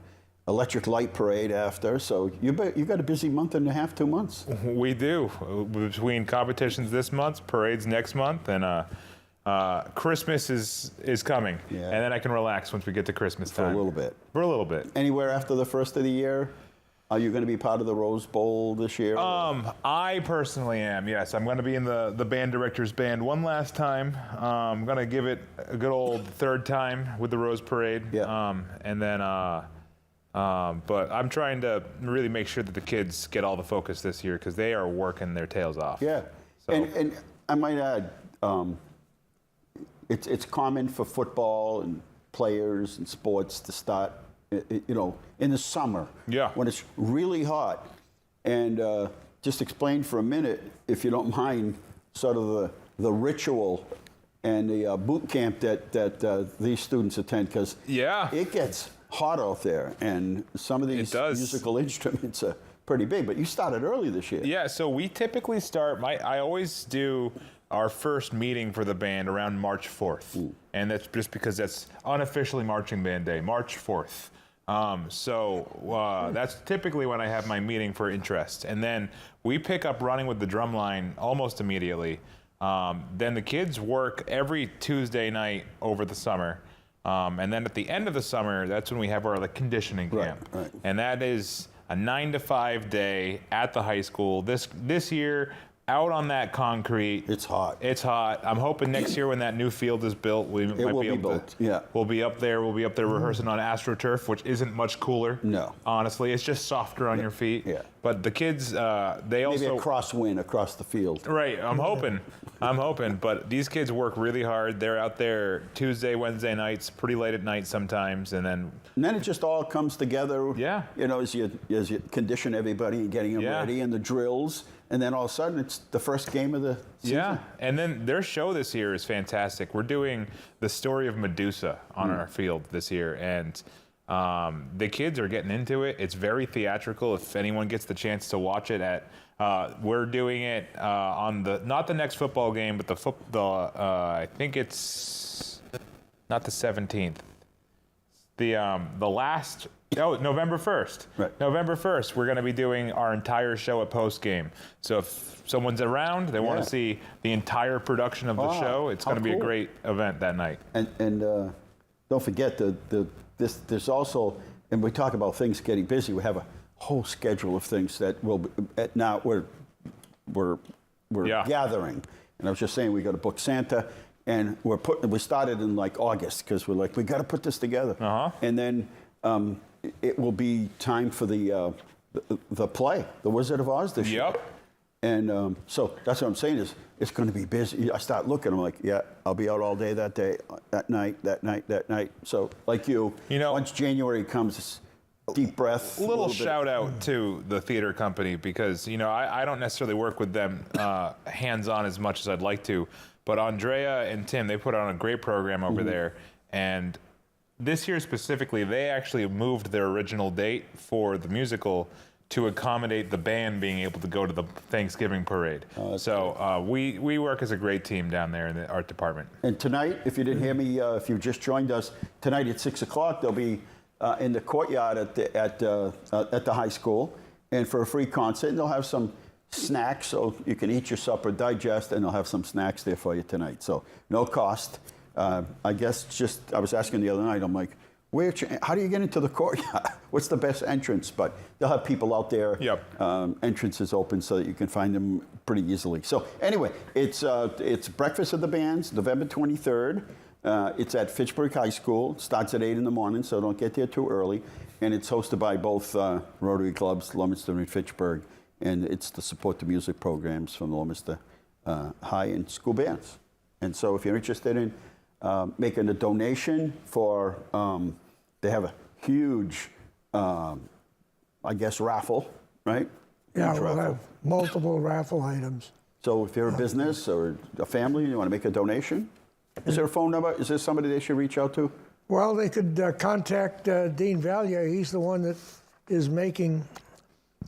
Speaker 3: electric light parade after. So you got a busy month and a half, 2 months.
Speaker 8: We do. Between competitions this month, parades next month, and Christmas is coming.
Speaker 3: Yeah.
Speaker 8: And then I can relax once we get to Christmas
Speaker 3: For
Speaker 8: time.
Speaker 3: a little bit.
Speaker 8: For a little bit.
Speaker 3: Anywhere after the first of the year? Are you going to be part of the Rose Bowl this year?
Speaker 8: I personally am, yes. I'm going to be in the band director's band one last time. I'm going to give it a good old 3rd time with the Rose Parade.
Speaker 3: Yeah.
Speaker 8: And then, but I'm trying to really make sure that the kids get all the focus this year because they are working their tails off.
Speaker 3: Yeah.
Speaker 8: So-
Speaker 3: And I might add, it's common for football and players and sports to start, in the summer.
Speaker 8: Yeah.
Speaker 3: When it's really hot. And just explain for a minute, if you don't mind, sort of the ritual and the boot camp that these students attend, because
Speaker 8: Yeah.
Speaker 3: it gets hot out there, and some of these
Speaker 8: does.
Speaker 3: musical instruments are pretty big. But you started early this year.
Speaker 8: Yeah, so we typically start, I always do our first meeting for the band around March 4th. And that's just because that's unofficially Marching Band Day, March 4th. That's typically when I have my meeting for interest. And then we pick up running with the drum line almost immediately. Then the kids work every Tuesday night over the summer. And then at the end of the summer, that's when we have our conditioning camp.
Speaker 3: Right.
Speaker 8: And that is a 9 to 5 day at the high school. This year, out on that concrete.
Speaker 3: It's hot.
Speaker 8: It's hot. I'm hoping next year when that new field is built, we might
Speaker 3: will
Speaker 8: be
Speaker 3: be
Speaker 8: able
Speaker 3: built,
Speaker 8: to.
Speaker 3: yeah.
Speaker 8: We'll be up there. We'll be up there rehearsing on AstroTurf, which isn't much cooler.
Speaker 3: No.
Speaker 8: Honestly, it's just softer on your feet.
Speaker 3: Yeah.
Speaker 8: But the kids, they
Speaker 3: Maybe
Speaker 8: also.
Speaker 3: a crosswind across the field.
Speaker 8: Right, I'm hoping. But these kids work really hard. They're out there Tuesday, Wednesday nights, pretty late at night sometimes, and then.
Speaker 3: And then it just all comes together.
Speaker 8: Yeah.
Speaker 3: As you condition everybody and getting them
Speaker 8: Yeah.
Speaker 3: ready, and the drills, and then all of a sudden it's the first game of the season.
Speaker 8: Yeah, and then their show this year is fantastic. We're doing the story of Medusa on our field this year, and the kids are getting into it. It's very theatrical. If anyone gets the chance to watch it, we're doing it on not the next football game, but I think it's not the 17th. November 1st.
Speaker 3: Right.
Speaker 8: November 1st, we're going to be doing our entire show at post game. So if someone's around, they want
Speaker 3: Yeah.
Speaker 8: to see the entire production of the
Speaker 3: Wow,
Speaker 8: show, it's
Speaker 3: how
Speaker 8: going to be a
Speaker 3: cool.
Speaker 8: great event that night.
Speaker 3: And don't forget there's also, and we talk about things getting busy. We have a whole schedule of things that will be, now we're
Speaker 8: Yeah.
Speaker 3: gathering. And I was just saying we got to book Santa, and we started in like August because we're like, we got to put this together. And then it will be time for the play, The Wizard of Oz this year. And so that's what I'm saying is it's going to be busy. I start looking, I'm like, yeah, I'll be out all day that day, that night. So like you know, once January comes, deep breath.
Speaker 8: A little shout out to the theater company because, you know, I don't necessarily work with them hands-on as much as I'd like to, but Andrea and Tim, they put on a great program over there. And this year specifically, they actually moved their original date for the musical to accommodate the band being able to go to the Thanksgiving parade. So we work as a great team down there in the art department.
Speaker 3: And tonight, if you didn't hear me, if you just joined us, tonight at 6 o'clock, they'll be in the courtyard at the high school, and for a free concert. And they'll have some snacks, so you can eat your supper, digest, and they'll have some snacks there for you tonight. So no cost. I guess just, I was asking the other night, I'm like, how do you get into the courtyard? What's the best entrance? But they'll have people out there. Entrances open so that you can find them pretty easily. So anyway, it's Breakfast of the Bands, November 23rd. It's at Fitchburg High School. It starts at 8 in the morning, so don't get there too early. And it's hosted by both Rotary clubs, Leominster and Fitchburg. And it's to support the music programs from the Leominster High and school bands. And so if you're interested in making a donation for, they have a huge, I guess, raffle, right?
Speaker 7: Yeah,
Speaker 3: Huge
Speaker 7: we'll
Speaker 3: raffle.
Speaker 7: have multiple raffle items.
Speaker 3: So if you're a business or a family and you want to make a donation, is there a phone number? Is there somebody they should reach out to?
Speaker 7: Well, they could contact Dean Valier. He's the one that is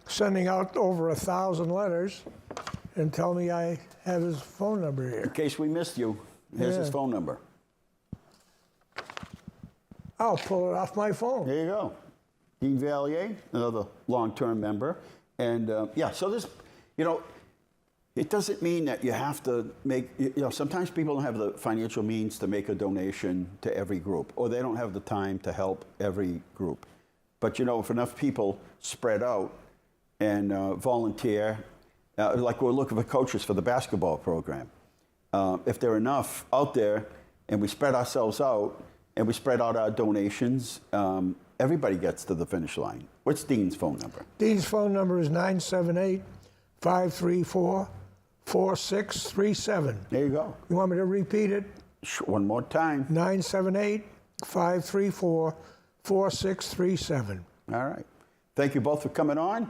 Speaker 7: sending out over 1,000 letters, and tell me I have his phone number here.
Speaker 3: In case we missed you, here's his phone number.
Speaker 7: I'll pull it off my phone.
Speaker 3: There you go. Dean Valier, another long-term member. And yeah, so this, you know, it doesn't mean that you have to make, you know, sometimes people don't have the financial means to make a donation to every group, or they don't have the time to help every group. But, you know, if enough people spread out and volunteer, like we're looking for coaches for the basketball program, if there are enough out there and we spread ourselves out and we spread out our donations, everybody gets to the finish line. What's Dean's phone number?
Speaker 7: Dean's phone number is 978-534-4637.
Speaker 3: There you go.
Speaker 7: You want me to repeat it?
Speaker 3: One more time.
Speaker 7: 978-534-4637.
Speaker 3: All right. Thank you both for coming on.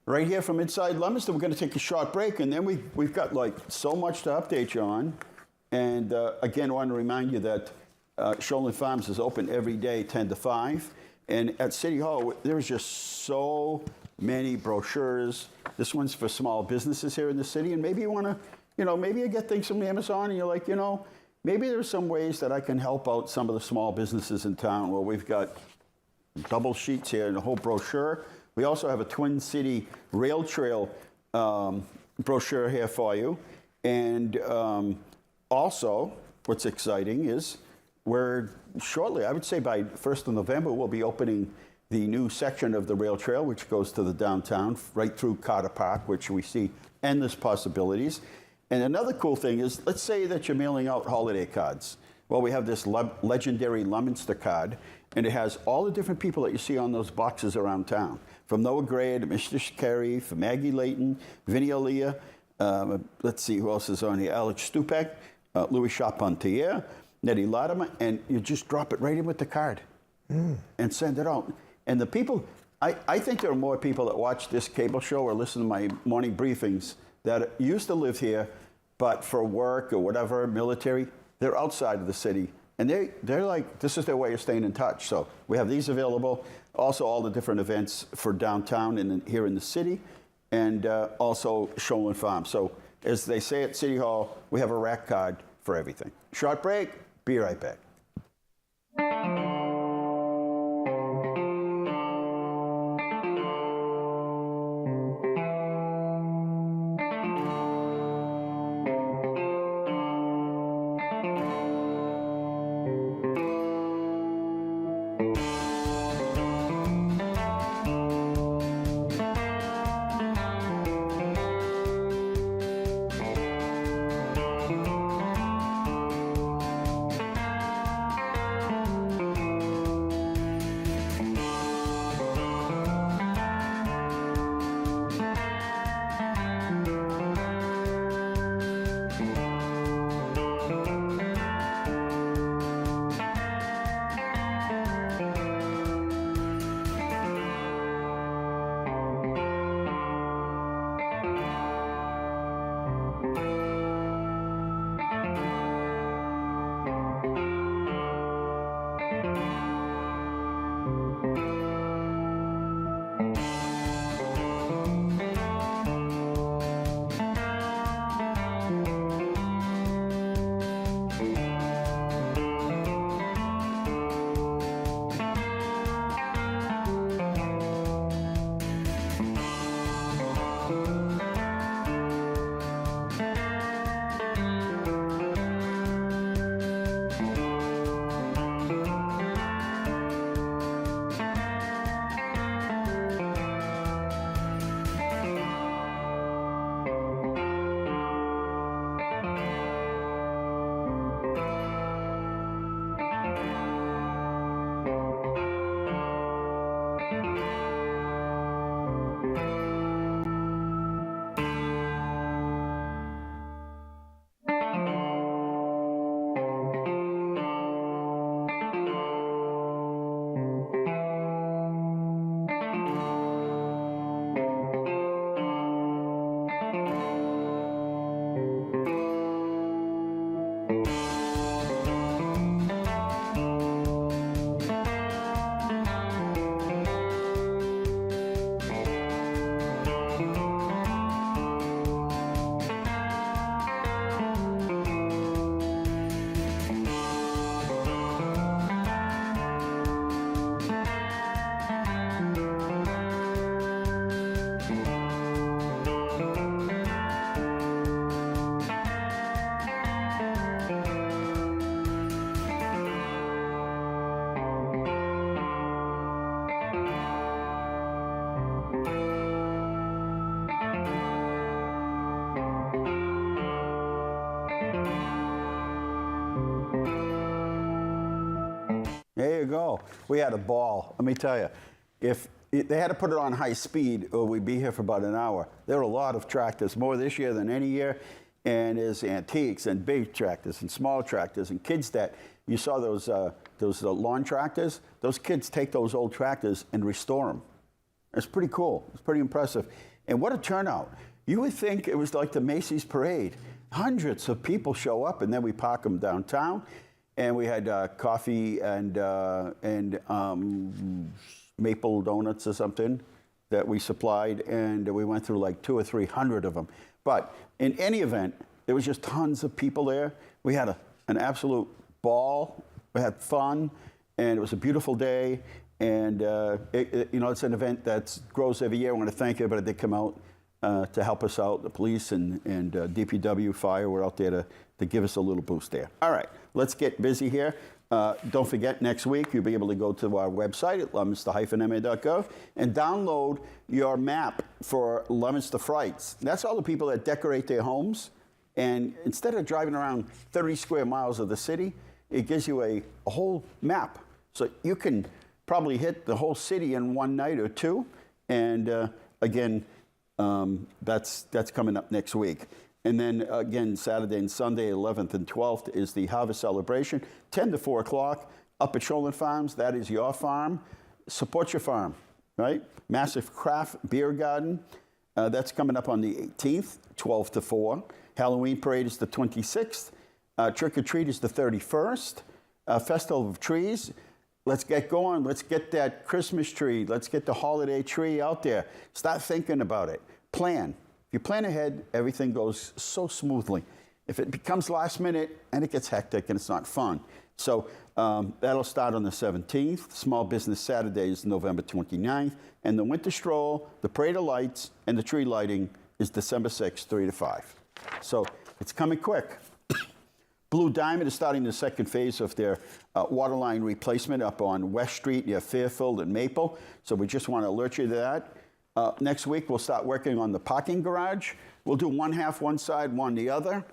Speaker 3: Right here from Inside Leominster, we're going to take a short break, and then we've got like so much to update you on. And again, I want to remind you that Shoreland Farms is open every day, 10 to 5. And at City Hall, there's just so many brochures. This one's for small businesses here in the city. And maybe you want to, you know, maybe you get things from Amazon and you're like, you know, maybe there's some ways that I can help out some of the small businesses in town. Well, we've got double sheets here and a whole brochure. We also have a Twin City Rail Trail brochure here for you. And also, what's exciting is we're shortly, I would say by 1st of November, we'll be opening the new section of the rail trail, which goes to the downtown, right through Carter Park, which we see endless possibilities. And another cool thing is, let's say that you're mailing out holiday cards. Well, we have this legendary Leominster card, and it has all the different people that you see on those boxes around town. From Noah Gray to Mr. Carey, from Maggie Layton, Vinnie Aaliyah, let's see who else is on here, Alex Stupek, Louis Charpentier, Nettie Latimer, and you just drop it right in with the card and send it out. And the people, I think there are more people that watch this cable show or listen to my morning briefings that used to live here, but for work or whatever, military, they're outside of the city. And they're like, this is their way of staying in touch. So we have these available. Also all the different events for downtown and here in the city, and also Shoreland Farm. So as they say at City Hall, we have a rack card for everything. Short break, be right back. you go. We had a ball. Let me tell you, if they had to put it on high speed, or we'd be here for about an hour. There were a lot of tractors, more this year than any year. And there's antiques and big tractors and small tractors and kids that you saw those lawn tractors. Those kids take those old tractors and restore them. It's pretty cool. It's pretty impressive. And what a turnout. You would think it was like the Macy's parade. Hundreds of people show up, and then we park them downtown. And we had coffee and maple donuts or something that we supplied, and we went through like 200 or 300 of them. But in any event, there was just tons of people there. We had an absolute ball. We had fun, and it was a beautiful day. And it's an event that grows every year. I want to thank everybody that come out to help us out. The police and DPW, fire were out there to give us a little boost there. All right, let's get busy here. Don't forget, next week you'll be able to go to our website at leominster-ma.gov and download your map for Leominster Frights. That's all the people that decorate their homes. And instead of driving around 30 square miles of the city, it gives you a whole map. So you can probably hit the whole city in one night or two. And again, that's coming up next week. And then again, Saturday and Sunday, 11th and 12th, is the Harvest Celebration, 10 to 4 o'clock, up at Shoreland Farms. That is your farm. Support your farm, right? Massive craft beer garden. That's coming up on the 18th, 12 to 4. Halloween parade is the 26th. Trick or treat is the 31st. Festival of Trees. Let's get going. Let's get that Christmas tree. Let's get the holiday tree out there. Start thinking about it. Plan. If you plan ahead, everything goes so smoothly. If it becomes last minute, and it gets hectic and it's not fun. So that'll start on the 17th. Small Business Saturday is November 29th. And the Winter Stroll, the Parade of Lights, and the tree lighting is December 6th, 3 to 5. So it's coming quick. Blue Diamond is starting the second phase of their waterline replacement up on West Street near Fairfield and Maple. So we just want to alert you to that. Next week, we'll start working on the parking garage. We'll do one half one side, one the other.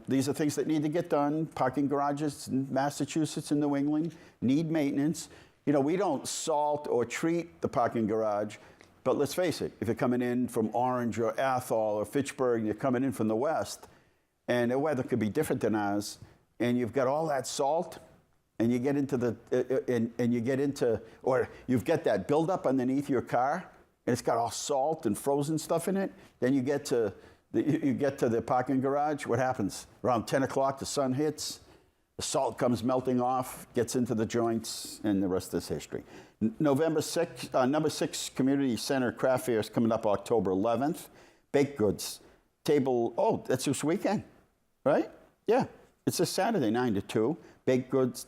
Speaker 3: These are things that need to get done. Parking garages in Massachusetts and New England need maintenance. You know, we don't salt or treat the parking garage, but let's face it, if you're coming in from Orange or Athol or Fitchburg, and you're coming in from the west, and the weather could be different than ours, and you've got all that salt, and you get into or you've got that buildup underneath your car, and it's got all salt and frozen stuff in it. Then you get to the parking garage. What happens? Around 10 o'clock, the sun hits, the salt comes melting off, gets into the joints, and the rest is history. November 6th, number 6 Community Center Craft Fair is coming up October 11th. Baked goods table. That's this weekend, right? Yeah, it's this Saturday, 9 to 2. Baked goods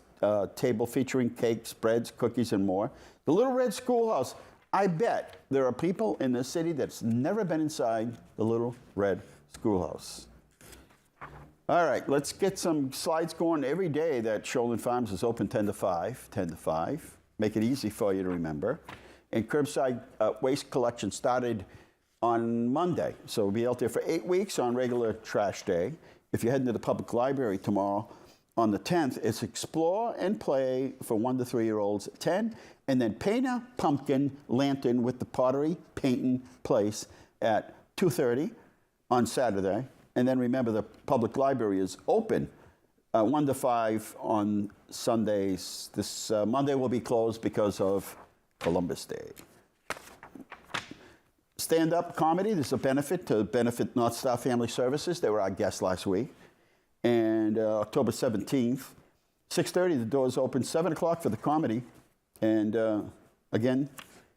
Speaker 3: table featuring cakes, breads, cookies, and more. The Little Red Schoolhouse. I bet there are people in this city that's never been inside the Little Red Schoolhouse. All right, let's get some slides going. Every day that Shoreland Farms is open 10 to 5. Make it easy for you to remember. And curbside waste collection started on Monday. So we'll be out there for 8 weeks on regular trash day. If you're heading to the public library tomorrow on the 10th, it's Explore and Play for 1 to 3-year-olds at 10. And then paint a pumpkin lantern with the pottery painting place at 2:30 on Saturday. And then remember, the public library is open 1 to 5 on Sundays. This Monday will be closed because of Columbus Day. Stand-up comedy, there's a benefit to benefit North Star Family Services. They were our guests last week. And October 17th, 6:30, the doors open, 7 o'clock for the comedy. And again,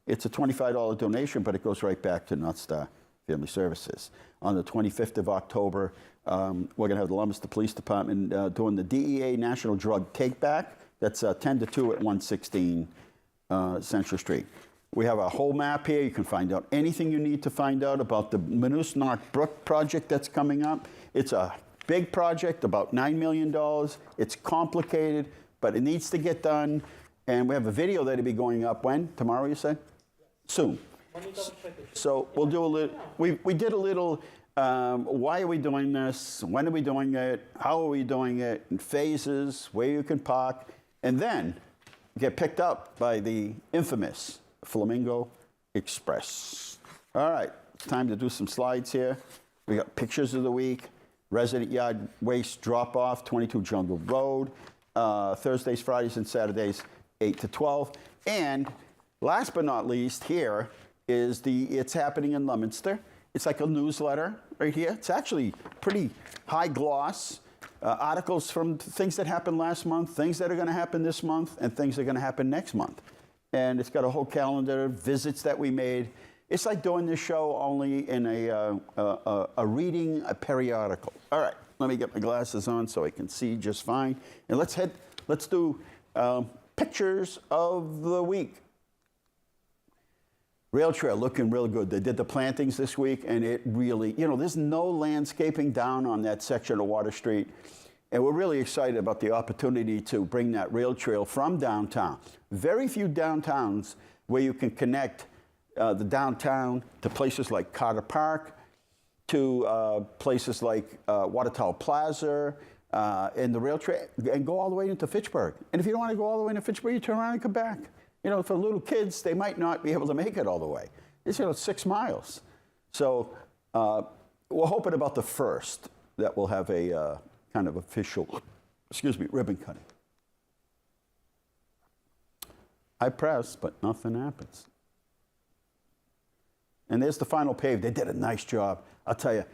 Speaker 3: it's a $25 donation, but it goes right back to North Star Family Services. On the 25th of October, we're going to have the Leominster Police Department doing the DEA National Drug Take Back. That's 10 to 2 at 116 Central Street. We have a whole map here. You can find out anything you need to find out about the Manusnacht Brook project that's coming up. It's a big project, about $9 million. It's complicated, but it needs to get done. And we have a video that'll be going up when? Tomorrow, you said? Soon. So we'll do a little, we did a little, why are we doing this? When are we doing it? How are we doing it? In phases, where you can park. And then get picked up by the infamous Flamingo Express. All right, it's time to do some slides here. We got pictures of the week, resident yard waste drop-off, 22 Jungle Road, Thursdays, Fridays, and Saturdays, 8 to 12. And last but not least, here is It's Happening in Leominster. It's like a newsletter right here. It's actually pretty high gloss. Articles from things that happened last month, things that are going to happen this month, and things that are going to happen next month. And it's got a whole calendar of visits that we made. It's like doing this show only in a reading a periodical. All right, let me get my glasses on so I can see just fine. And let's do pictures of the week. Rail trail looking real good. They did the plantings this week, and it really, there's no landscaping down on that section of Water Street. And we're really excited about the opportunity to bring that rail trail from downtown. Very few downtowns where you can connect the downtown to places like Carter Park, to places like Water Tower Plaza, and the rail trail, and go all the way into Fitchburg. And if you don't want to go all the way into Fitchburg, you turn around and come back. For little kids, they might not be able to make it all the way. It's 6 miles. So we're hoping about the first that we'll have a kind of official, ribbon cutting. I press, but nothing happens. And there's the final pave. They did a nice job. I'll tell you,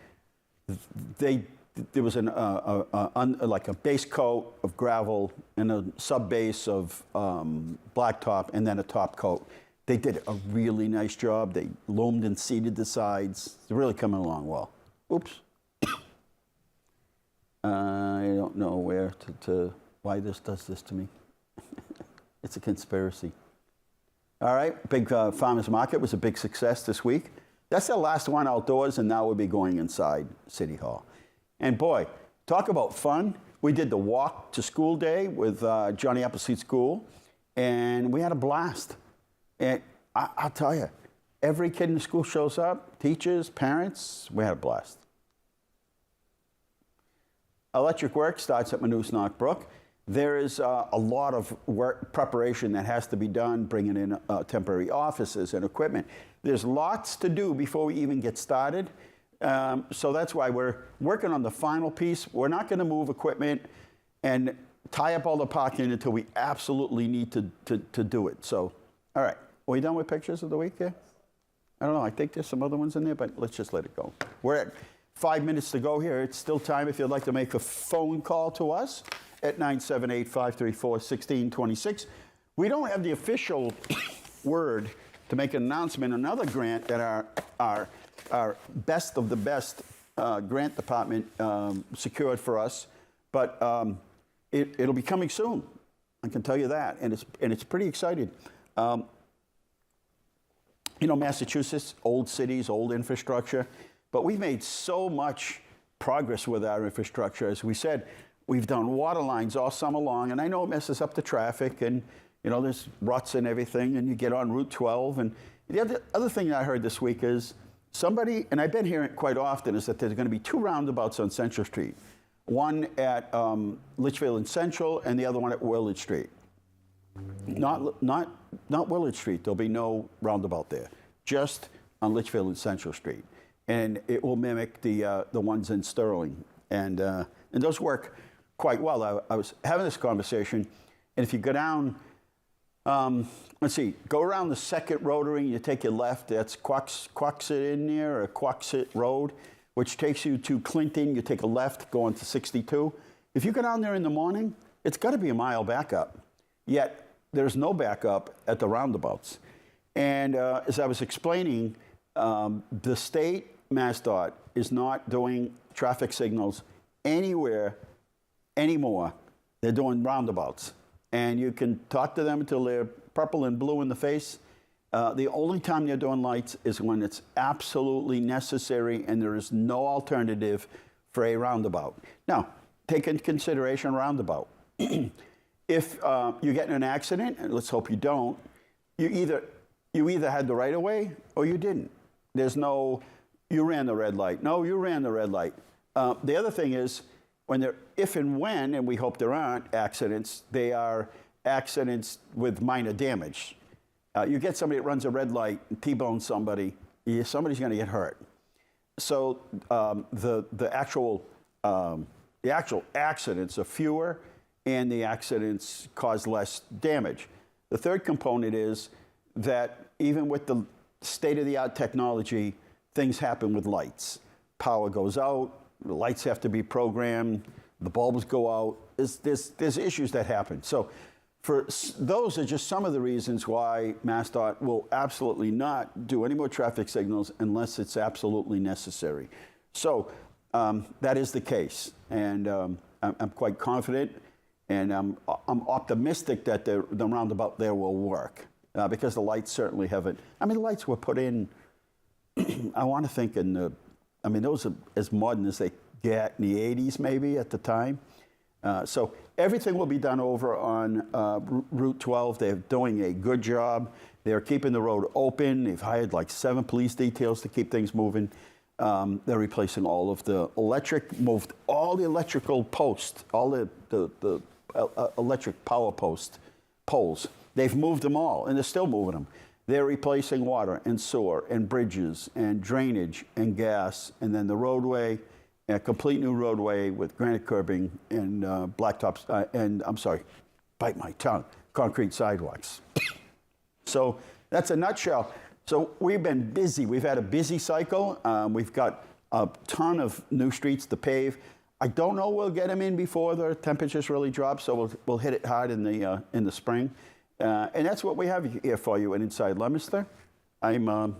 Speaker 3: there was like a base coat of gravel and a sub base of blacktop, and then a top coat. They did a really nice job. They loamed and seeded the sides. They're really coming along well. Oops. I don't know why this does this to me. It's a conspiracy. All right, big farmers market was a big success this week. That's the last one outdoors, and now we'll be going inside City Hall. And boy, talk about fun. We did the walk to school day with Johnny Appleseed School, and we had a blast. And I'll tell you, every kid in the school shows up, teachers, parents, we had a blast. Electric work starts at Manus Knockbrook. There is a lot of work preparation that has to be done, bringing in temporary offices and equipment. There's lots to do before we even get started. So that's why we're working on the final piece. We're not going to move equipment and tie up all the parking until we absolutely need to do it. So, all right. Are we done with pictures of the week here? I don't know. I think there's some other ones in there, but let's just let it go. We're at 5 minutes to go here. It's still time if you'd like to make a phone call to us at 978-534-1626. We don't have the official word to make an announcement. Another grant that our best of the best grant department secured for us, but it'll be coming soon. I can tell you that, and it's pretty exciting. Massachusetts, old cities, old infrastructure, but we've made so much progress with our infrastructure. As we said, we've done water lines all summer long, and I know it messes up the traffic, and there's ruts and everything, and you get on Route 12. And the other thing I heard this week is somebody, and I've been hearing it quite often, is that there's going to be 2 roundabouts on Central Street. One at Litchfield and Central, and the other one at Willard Street. Not Willard Street. There'll be no roundabout there. Just on Litchfield and Central Street, and it will mimic the ones in Sterling, and those work quite well. I was having this conversation, and if you go down, go around the second rotary, you take your left. That's Quoxit in there, or Quoxit Road, which takes you to Clinton. You take a left going to 62. If you go down there in the morning, it's got to be a mile backup. Yet there's no backup at the roundabouts. And as I was explaining, the state MassDOT is not doing traffic signals anywhere anymore. They're doing roundabouts. And you can talk to them until they're purple and blue in the face. The only time they're doing lights is when it's absolutely necessary and there is no alternative for a roundabout. Now, take into consideration roundabout. If you get in an accident, and let's hope you don't, you either had the right of way or you didn't. There's no, you ran the red light. No, you ran the red light. The other thing is, if and when, and we hope there aren't accidents, they are accidents with minor damage. You get somebody that runs a red light, T-bones somebody, somebody's going to get hurt. So the actual accidents are fewer, and the accidents cause less damage. The third component is that even with the state-of-the-art technology, things happen with lights. Power goes out, the lights have to be programmed, the bulbs go out. There's issues that happen. So those are just some of the reasons why MassDOT will absolutely not do any more traffic signals unless it's absolutely necessary. So that is the case, and I'm quite confident, and I'm optimistic that the roundabout there will work because the lights certainly haven't. I mean, the lights were put in, I want to think those are as modern as they get in the 80s maybe at the time. So everything will be done over on Route 12. They're doing a good job. They're keeping the road open. They've hired like 7 police details to keep things moving. They're replacing all of the electric, moved all the electrical posts, all the electric power poles. They've moved them all, and they're still moving them. They're replacing water and sewer and bridges and drainage and gas, and then the roadway, a complete new roadway with granite curbing and blacktops, bite my tongue, concrete sidewalks. So that's a nutshell. So we've been busy. We've had a busy cycle. We've got a ton of new streets to pave. I don't know we'll get them in before the temperatures really drop, so we'll hit it hard in the spring. And that's what we have here for you at Inside Leominster. I'm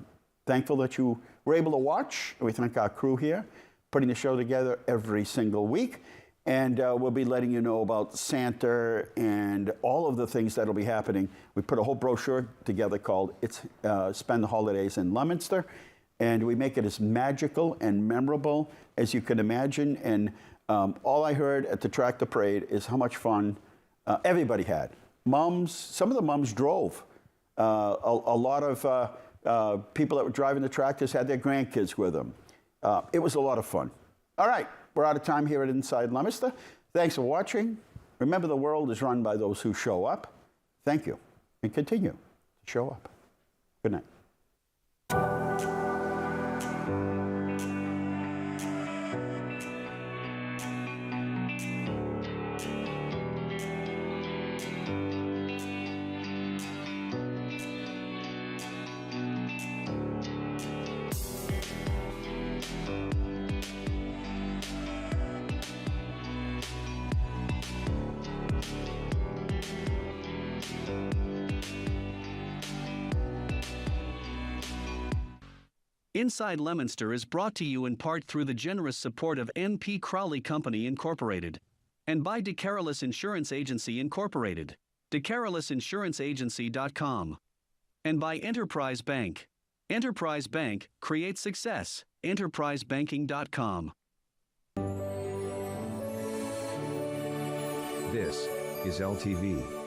Speaker 3: thankful that you were able to watch. We thank our crew here, putting the show together every single week. And we'll be letting you know about Santa and all of the things that'll be happening. We put a whole brochure together called Spend the Holidays in Leominster. And we make it as magical and memorable as you can imagine. And all I heard at the tractor parade is how much fun everybody had. Moms, some of the moms drove. A lot of people that were driving the tractors had their grandkids with them. It was a lot of fun. All right, we're out of time here at Inside Leominster. Thanks for watching. Remember, the world is run by those who show up. Thank you, and continue to show up. Good night.
Speaker 2: Inside Leominster is brought to you in part through the generous support of N.P. Crowley Company Incorporated and by DeCarolis Insurance Agency Incorporated, DeCarolisinsuranceagency.com, and by Enterprise Bank. Enterprise Bank creates success. EnterpriseBanking.com.
Speaker 9: This is LTV.